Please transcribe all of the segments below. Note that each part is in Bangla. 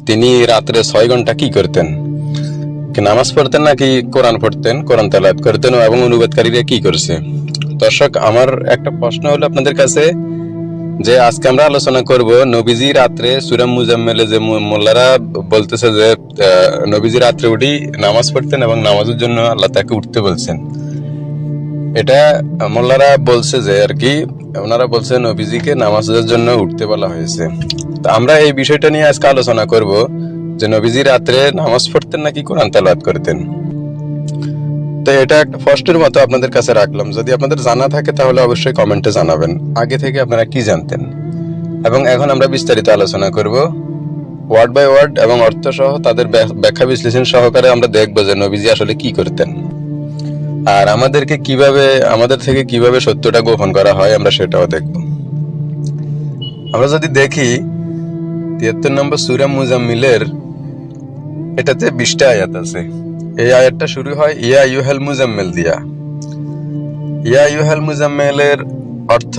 তিনি রাত্রে 6 ঘন্টা কি করতেন? কি নামাজ পড়তেন নাকি কোরআন পড়তেন, কোরআন তেলাওয়াত করতেন এবং অনুবাদকারীরা কি করছে? দর্শক, আমার একটা প্রশ্ন হলো আপনাদের কাছে যে আজকে আমরা আলোচনা করব নবীজি রাত্রে সূরা মুজাম্মেলে যে মোল্লারা বলতেছে যে নবীজি রাত্রে উঠি নামাজ পড়তেন এবং নামাজের জন্য আল্লাহ তাকে উঠতে বলছেন। এটা মোল্লারা বলছে যে আর কি, ওনারা বলছে নবীজিকে নামাজের জন্য উঠতে বলা হয়েছে। তো আমরা এই বিষয়টা নিয়ে আজকে আলোচনা করব যে নবীজি রাত্রে নামাজ পড়তেন নাকি কোরআন তেলাওয়াত করতেন। তো এটা একটা প্রশ্নের মতো আপনাদের কাছে রাখলাম। যদি আপনাদের জানা থাকে তাহলে অবশ্যই কমেন্টে জানাবেন আগে থেকে আপনারা কি জানতেন। এবং এখন আমরা বিস্তারিত আলোচনা করব ওয়ার্ড বাই ওয়ার্ড এবং অর্থ সহ তাদের ব্যাখ্যা বিশ্লেষণ সহকারে আমরা দেখব যে নবীজি আসলে কি করতেন, আর আমাদের থেকে কিভাবে সত্যটা গোপন করা হয় আমরা সেটাও দেখব। আমরা যদি দেখি 73 নম্বর সূরা মুজাম্মিলের এটাতে 20টা আয়াত আছে। এই আয়াতটা শুরু হয় ইয়া আইয়ুহাল মুজাম্মিল দিয়া। ইয়া আইয়ুহাল মুজাম্মিলের অর্থ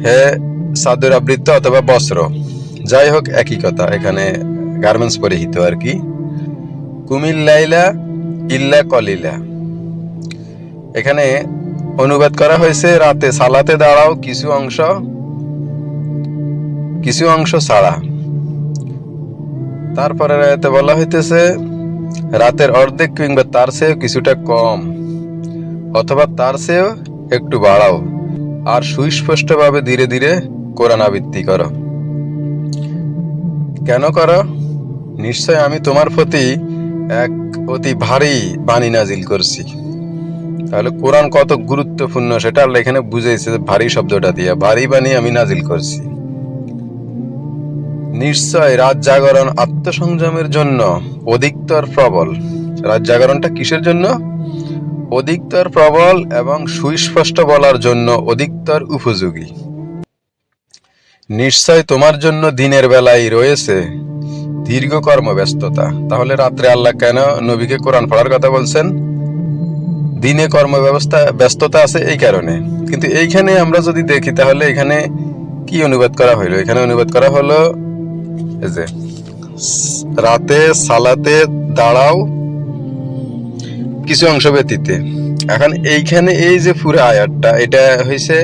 হে চাদর আবৃত অথবা বস্ত্র, যাই হোক একই কথা, এখানে গার্মেন্টস পরিহিত আর কি। কুমিল লাইলা ইল্লা কলিলা, এখানে অনুবাদ করা হয়েছে রাতে সালাতে দাঁড়াও কিছু অংশ ছাড়া। তারপরে রাতে বলা হইতেছে রাতের অর্ধেক কিংবা তার চেয়েও কিছুটা কম অথবা তার চেয়েও একটু বাড়াও, আর সুস্পষ্টভাবে ধীরে ধীরে কোরআন আবৃত্তি করো। কেন করো? নিশ্চয় আমি তোমার প্রতি এক অতি ভারী বাণী নাজিল করছি। তাহলে কোরআন কত গুরুত্বপূর্ণ সেটা আল্লাহ এখানে বুঝাইছে ভারী শব্দটা দিয়ে, ভারী বাণী আমি নাজিল করছি। নিশ্চয় রাত জাগরণ আত্মসংযমের জন্য অধিকতর প্রবল। রাত জাগরণটা কিসের জন্য? অধিকতর প্রবল এবং সুস্পষ্ট বলার জন্য অধিকতর উপযোগী। নিশ্চয় তোমার জন্য দিনের বেলায় রয়েছে দীর্ঘ কর্মব্যস্ততা। তাহলে রাত্রে আল্লাহ কেন নবীকে কোরআন পড়ার কথা বলছেন? দিনে ব্যস্ততা আছে এই কারণে। কিন্তু এইখানে আমরা যদি দেখি তাহলে এখানে কি অনুবাদ করা হইলো? এখানে অনুবাদ করা হলো যে রাতে সালাতে দাঁড়াও কিছু অংশ ব্যতীতে। এখন এইখানে এই যে পুরো আয়াতটা, এটা হইছে